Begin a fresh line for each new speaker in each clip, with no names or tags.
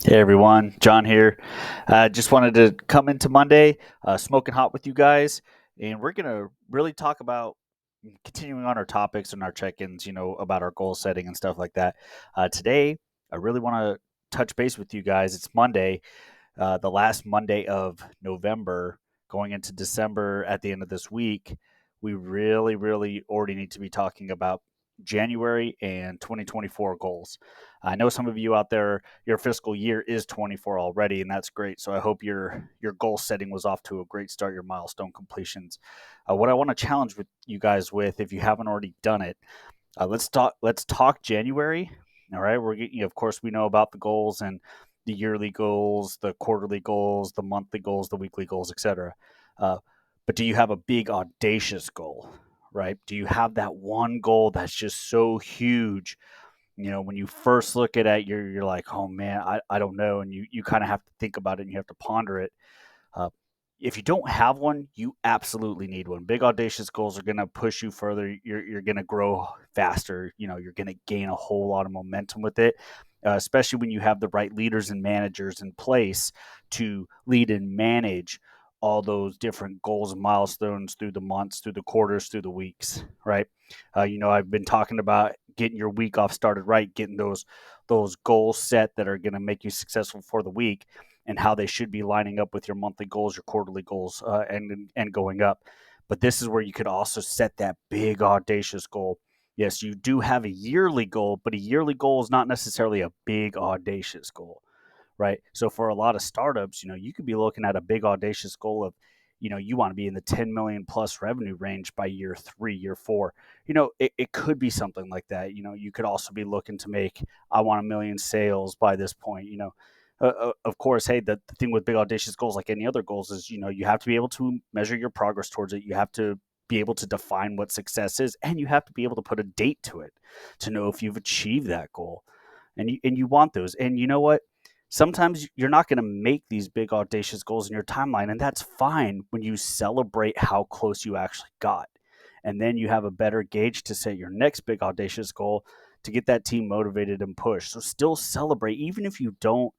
Hey everyone, John here. Just wanted to come into Monday, smoking hot with you guys, and we're gonna really talk about continuing on our topics and our check-ins. About our goal setting and stuff like that. Today, I really want to touch base with you guys. It's Monday, the last Monday of November, going into December at the end of this week. We really, really already need to be talking about January and 2024 goals. I know some of you out there, your fiscal year is 24 already, and that's great. So I hope your goal setting was off to a great start, your milestone completions. What I want to challenge with you guys with, if you haven't already done it, let's talk January. All right, of course we know about the goals and the yearly goals, the quarterly goals, the monthly goals, the weekly goals, etc. Uh, but do you have a big audacious goal? Right? Do you have that one goal that's just so huge? When you first look at it, you're like, oh man, I don't know, and you kind of have to think about it and you have to ponder it. uh, if you don't have one, you absolutely need one. Big audacious goals are going to push you further. You're going to grow faster. You're going to gain a whole lot of momentum with it, especially when you have the right leaders and managers in place to lead and manage all those different goals and milestones through the months, through the quarters, through the weeks. Right? I've been talking about getting your week off started right, getting those goals set that are going to make you successful for the week, and how they should be lining up with your monthly goals, your quarterly goals, and going up. But this is where you could also set that big audacious goal. Yes, you do have a yearly goal, but a yearly goal is not necessarily a big audacious goal, right? So for a lot of startups, you could be looking at a big audacious goal of, you want to be in the 10 million plus revenue range by year 3, year 4. It could be something like that. You could also be looking to make, I want a million sales by this point. Of course, hey, the thing with big audacious goals, like any other goals, is you have to be able to measure your progress towards it. You have to be able to define what success is, and you have to be able to put a date to it to know if you've achieved that goal. And you want those. And you know what? Sometimes you're not going to make these big audacious goals in your timeline, and that's fine when you celebrate how close you actually got. And then you have a better gauge to set your next big audacious goal to get that team motivated and pushed. So still celebrate, even if you don't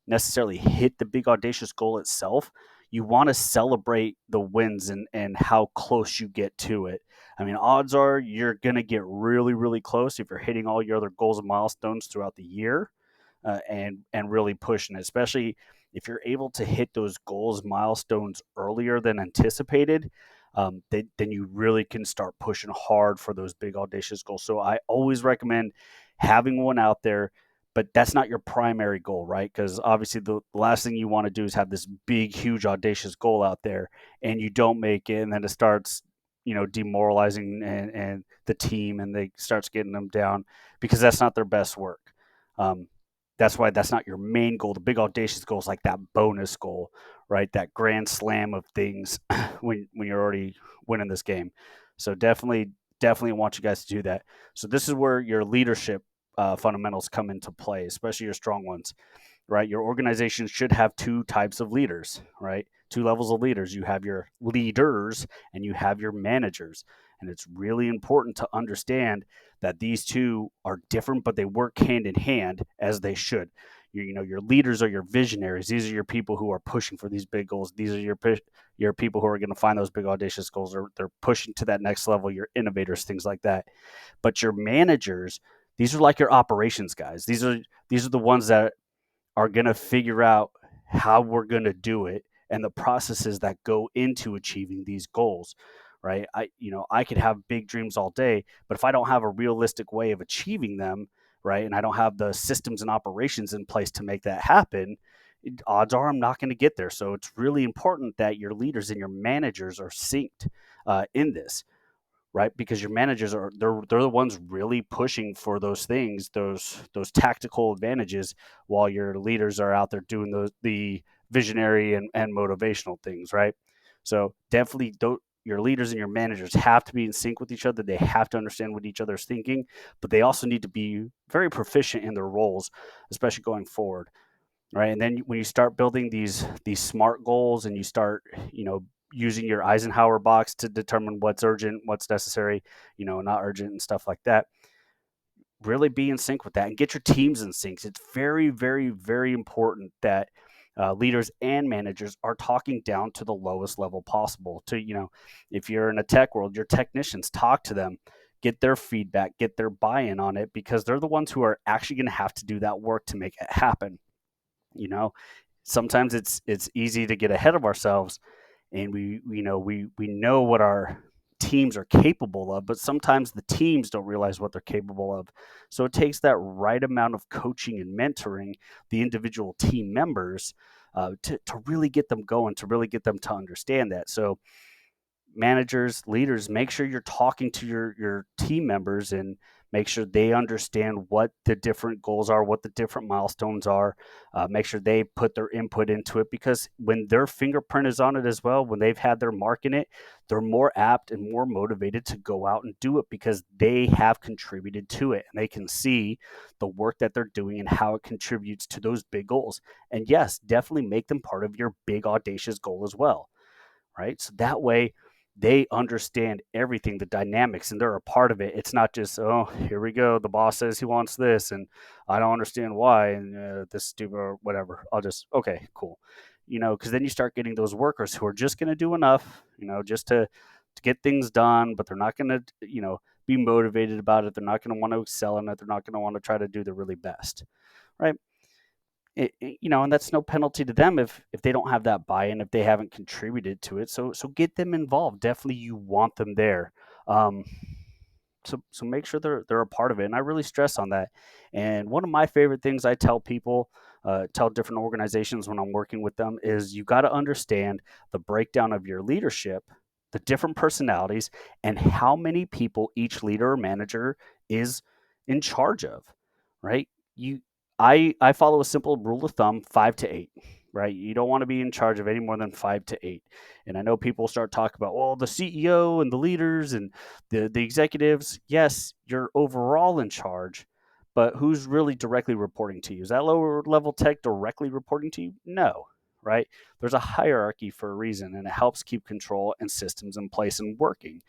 necessarily hit the big audacious goal itself. You want to celebrate the wins and how close you get to it. I mean, odds are you're going to get really, really close if you're hitting all your other goals and milestones throughout the year, and really pushing it, especially if you're able to hit those goals milestones earlier than anticipated. Then you really can start pushing hard for those big audacious goals. So I always recommend having one out there, but that's not your primary goal, right? Because obviously the last thing you want to do is have this big, huge, audacious goal out there and you don't make it, and then it starts, demoralizing and the team, and they starts getting them down because that's not their best work. Um, that's why that's not your main goal. The big audacious goal is like that bonus goal, right? That grand slam of things when you're already winning this game. So definitely want you guys to do that. So this is where your leadership fundamentals come into play, especially your strong ones, right? Your organization should have two types of leaders, right? Two levels of leaders. You have your leaders and you have your managers. And it's really important to understand that these two are different, but they work hand in hand as they should. Your leaders are your visionaries. These are your people who are pushing for these big goals. These are your people who are going to find those big audacious goals. They're pushing to that next level. Your innovators, things like that. But your managers, these are like your operations guys. These are the ones that are going to figure out how we're going to do it and the processes that go into achieving these goals, right? I could have big dreams all day, but if I don't have a realistic way of achieving them, right, and I don't have the systems and operations in place to make that happen, odds are I'm not going to get there. So it's really important that your leaders and your managers are synced in this, right? Because your managers they're the ones really pushing for those things, those tactical advantages, while your leaders are out there doing the visionary and motivational things, right? So definitely don't. Your leaders and your managers have to be in sync with each other. They have to understand what each other's thinking, but they also need to be very proficient in their roles, especially going forward, right? And then when you start building these smart goals and you start, using your Eisenhower box to determine what's urgent, what's necessary, not urgent, and stuff like that.
really be in sync with that and get your teams in sync. It's very, very, very important that leaders and managers are talking down to the lowest level possible. To, if you're in a tech world, your technicians, talk to them, get their feedback, get their buy-in on it, because they're the ones who are actually going to have to do that work to make it happen. You know, sometimes it's easy to get ahead of ourselves, and we know what our teams are capable of, but sometimes the teams don't realize what they're capable of. So it takes that right amount of coaching and mentoring the individual team members to really get them going, to really get them to understand that. So managers, leaders, make sure you're talking to your team members and make sure they understand what the different goals are, what the different milestones are. Make sure they put their input into it, because when their fingerprint is on it as well, when they've had their mark in it, they're more apt and more motivated to go out and do it because they have contributed to it and they can see the work that they're doing and how it contributes to those big goals. And yes, definitely make them part of your big audacious goal as well, right? So that way they understand everything, the dynamics, and they're a part of it. It's not just, oh, here we go. The boss says he wants this, and I don't understand why, and this stupid or whatever. I'll just, okay, cool. Because then you start getting those workers who are just going to do enough, just to get things done, but they're not going to, be motivated about it. They're not going to want to excel in it. They're not going to want to try to do the really best, right? And that's no penalty to them if they don't have that buy-in, if they haven't contributed to it. So get them involved. Definitely, you want them there. Um, so make sure they're a part of it, and I really stress on that. And one of my favorite things I tell people, tell different organizations when I'm working with them, is you got to understand the breakdown of your leadership, the different personalities, and how many people each leader or manager is in charge of. Right? I follow a simple rule of thumb: 5 to 8. Right? You don't want to be in charge of any more than 5 to 8. And I know people start talking about, well, the CEO and the leaders and the executives. Yes, you're overall in charge, but who's really directly reporting to you? Is that lower level tech directly reporting to you? No, right? There's a hierarchy for a reason, and it helps keep control and systems in place and working,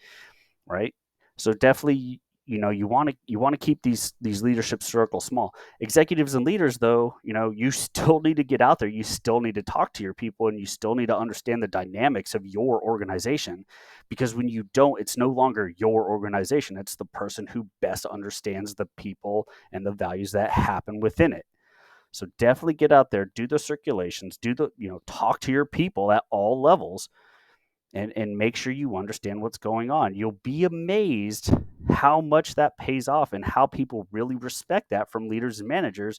right? So definitely, you want to keep these leadership circles small. Executives and leaders, though, you still need to get out there. You still need to talk to your people, and you still need to understand the dynamics of your organization, because when you don't, it's no longer your organization. It's the person who best understands the people and the values that happen within it. So definitely get out there, do the circulations, talk to your people at all levels, and make sure you understand what's going on. You'll be amazed how much that pays off and how people really respect that from leaders and managers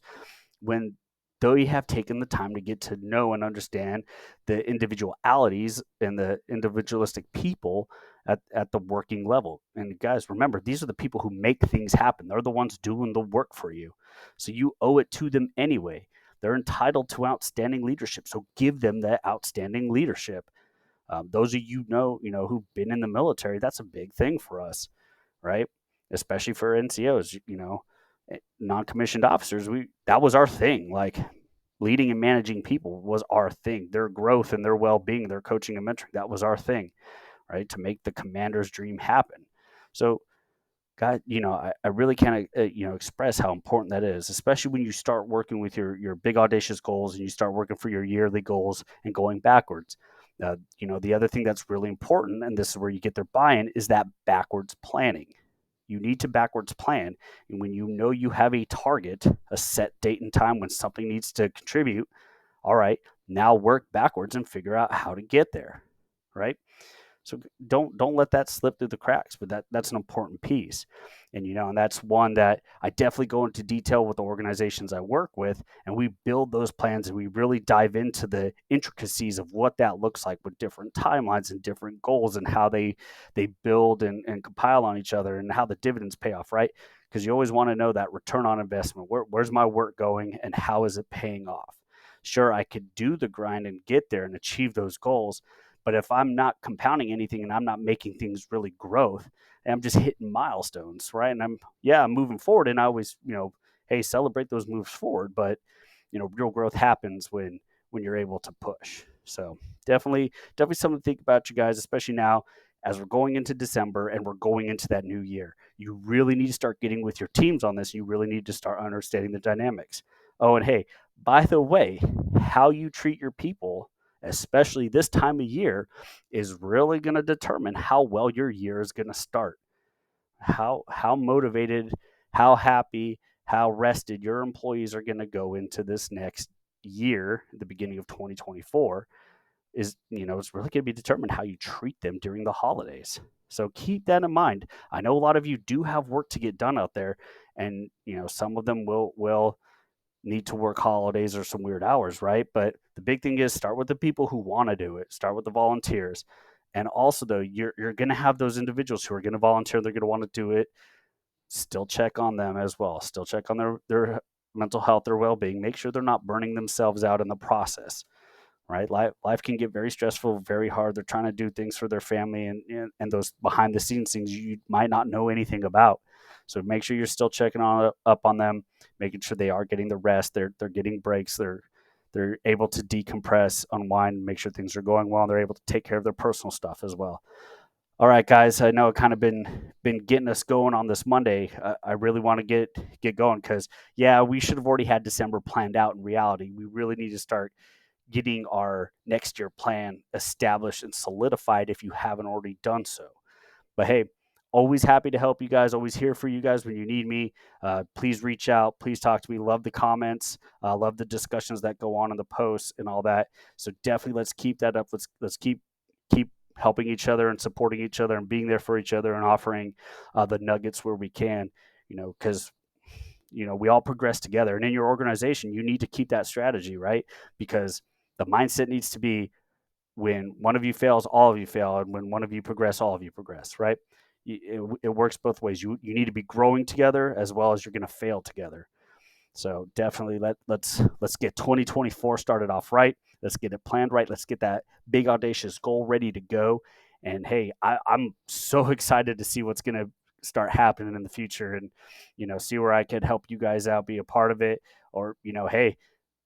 when they have taken the time to get to know and understand the individualities and the individualistic people at the working level. And guys, remember, these are the people who make things happen. They're the ones doing the work for you. So you owe it to them anyway. They're entitled to outstanding leadership. So give them that outstanding leadership. Those of who've been in the military, that's a big thing for us, right? Especially for NCOs, non-commissioned officers. That was our thing. Like, leading and managing people was our thing. Their growth and their well-being, their coaching and mentoring, that was our thing, right? To make the commander's dream happen. So God, I really can't, express how important that is, especially when you start working with your big audacious goals and you start working for your yearly goals and going backwards. The other thing that's really important, and this is where you get their buy-in, is that backwards planning. You need to backwards plan. And when you know you have a target, a set date and time when something needs to contribute, all right, now work backwards and figure out how to get there, right? So don't let that slip through the cracks. But that's an important piece, and that's one that I definitely go into detail with the organizations I work with, and we build those plans and we really dive into the intricacies of what that looks like with different timelines and different goals and how they build and compile on each other and how the dividends pay off, right? Because you always want to know that return on investment. Where's my work going and how is it paying off? Sure, I could do the grind and get there and achieve those goals, but if I'm not compounding anything and I'm not making things really growth, and I'm just hitting milestones, right? And I'm moving forward, and I always, hey, celebrate those moves forward. But real growth happens when you're able to push. So definitely something to think about, you guys, especially now. as we're going into December and we're going into that new year. You really need to start getting with your teams on this. You really need to start understanding the dynamics. Oh, and hey, by the way, how you treat your people, especially this time of year, is really going to determine how well your year is going to start. How motivated, how happy, how rested your employees are going to go into this next year, the beginning of 2024, is, it's really going to be determined how you treat them during the holidays. So keep that in mind. I know a lot of you do have work to get done out there, and some of them will need to work holidays or some weird hours, right? But the big thing is start with the people who want to do it. Start with the volunteers. And also though, you're going to have those individuals who are going to volunteer, they're going to want to do it. Still check on them as well. Still check on their mental health, their well-being. Make sure they're not burning themselves out in the process, right? Life can get very stressful, very hard. They're trying to do things for their family, and those behind the scenes things you might not know anything about. So make sure you're still checking up on them, making sure they are getting the rest. They're getting breaks. They're able to decompress, unwind, make sure things are going well, and they're able to take care of their personal stuff as well. All right, guys. I know it kind of been getting us going on this Monday. I really want to get going because yeah, we should have already had December planned out. In reality, we really need to start getting our next year plan established and solidified if you haven't already done so. But hey, always happy to help you guys. Always here for you guys when you need me. Please reach out. Please talk to me. Love the comments. Love the discussions that go on in the posts and all that. So definitely let's keep that up. Let's keep helping each other and supporting each other and being there for each other and offering the nuggets where we can. Because we all progress together. And in your organization, you need to keep that strategy, right? Because the mindset needs to be when one of you fails, all of you fail. And when one of you progress, all of you progress, right? It works both ways. You need to be growing together as well as you're going to fail together. So definitely let's get 2024 started off right. Let's get it planned right. Let's get that big audacious goal ready to go. And hey, I'm so excited to see what's going to start happening in the future, and see where I could help you guys out, be a part of it, or hey,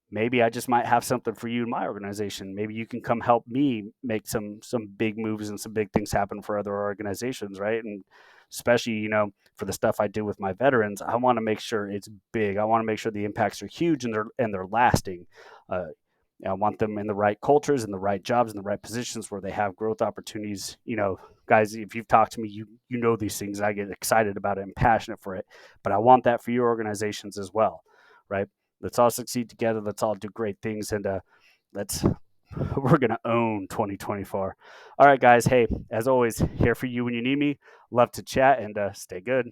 maybe I just might have something for you in my organization. Maybe you can come help me make some big moves and some big things happen for other organizations, right? And especially, for the stuff I do with my veterans, I want to make sure it's big. I want to make sure the impacts are huge and they're lasting. Uh, I want them in the right cultures, in the right jobs, in the right positions where they have growth opportunities. Guys, if you've talked to me, you know these things. I get excited about it and passionate for it. But I want that for your organizations as well, right? Let's all succeed together. Let's all do great things, and let's we're gonna own 2024. All right, guys. Hey, as always, here for you when you need me. Love to chat and stay good.